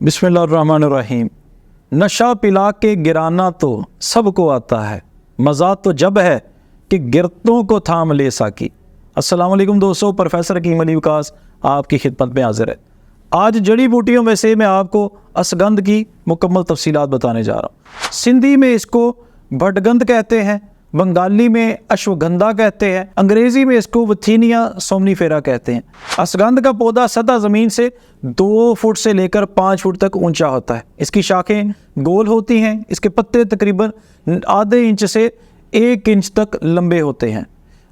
बिस्मिल्लाहिर्रहमानिर्रहीम। नशा पिला के गिराना तो सबको आता है, मज़ा तो जब है कि गिरतों को थाम ले साकी। अस्सलाम वालेकुम दोस्तों, प्रोफेसर हकीम अली वकास आपकी खिदमत में हाजिर है। आज जड़ी बूटियों में से मैं आपको असगंध की मुकम्मल तफसीलात बताने जा रहा हूँ। सिंधी में इसको भटगंध कहते हैं, बंगाली में अश्वगंधा कहते हैं, अंग्रेज़ी में इसको वथीनिया सोमनीफेरा कहते हैं। असगंध का पौधा सतह ज़मीन से 2 फुट से लेकर 5 फुट तक ऊंचा होता है। इसकी शाखें गोल होती हैं। इसके पत्ते तकरीबन आधे इंच से 1 इंच तक लंबे होते हैं।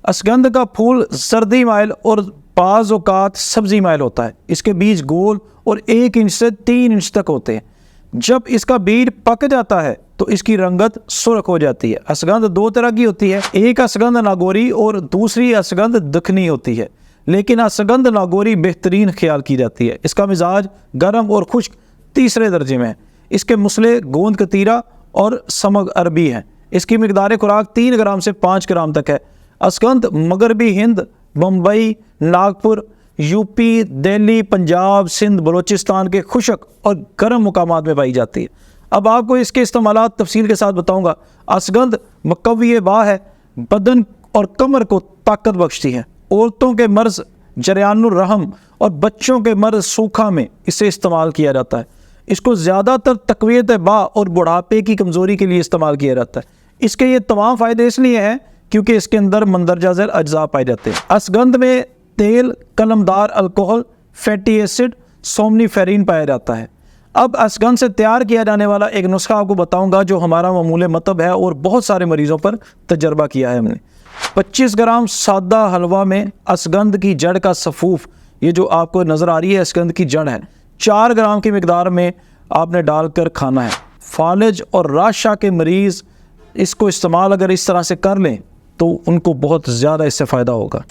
असगंध का फूल सर्दी माइल और बाज़ औक़ात सब्ज़ी माइल होता है। इसके बीज गोल और 1 इंच से 3 इंच तक होते हैं। जब इसका बीज पक जाता है तो इसकी रंगत सुर्ख हो जाती है। असगंध 2 तरह की होती है, एक असगंध नागौरी और दूसरी असगंध दखनी होती है। लेकिन असगंध नागौरी बेहतरीन ख्याल की जाती है। इसका मिजाज गर्म और खुश्क तीसरे दर्जे में है। इसके मुसले गोंद कतीरा और समग अरबी हैं। इसकी मिकदार खुराक 3 ग्राम से 5 ग्राम तक है। असगंध मगरबी हिंद, बम्बई, नागपुर, यूपी, दिल्ली, पंजाब, सिंध, बलोचिस्तान के खुशक और गर्म मुकामात में पाई जाती है। अब आपको इसके इस्तेमालात तफसील के साथ बताऊंगा। असगंध मकवी बा है, बदन और कमर को ताकत बख्शती है। औरतों के मर्ज़ जरियानुर रहम और बच्चों के मर्ज़ सूखा में इसे इस्तेमाल किया जाता है। इसको ज़्यादातर तक़वियत बा और बुढ़ापे की कमज़ोरी के लिए इस्तेमाल किया जाता है। इसके ये तमाम फ़ायदे इसलिए हैं क्योंकि इसके अंदर मंदरजा ज़ैल अज्जा पाए जाते हैं। असगंध में तेल, कलमदार अल्कोहल, फैटी एसिड, सोमनीफेरिन पाया जाता है। अब असगंध से तैयार किया जाने वाला एक नुस्खा आपको बताऊंगा जो हमारा मामूल मतब है और बहुत सारे मरीज़ों पर तजर्बा किया है हमने। 25 ग्राम सादा हलवा में असगंध की जड़ का सफूफ, ये जो आपको नज़र आ रही है असगंध की जड़ है, 4 ग्राम की मिकदार में आपने डालकर खाना है। फालज और राशा के मरीज़ इसको इस्तेमाल अगर इस तरह से कर लें तो उनको बहुत ज़्यादा इससे फ़ायदा होगा।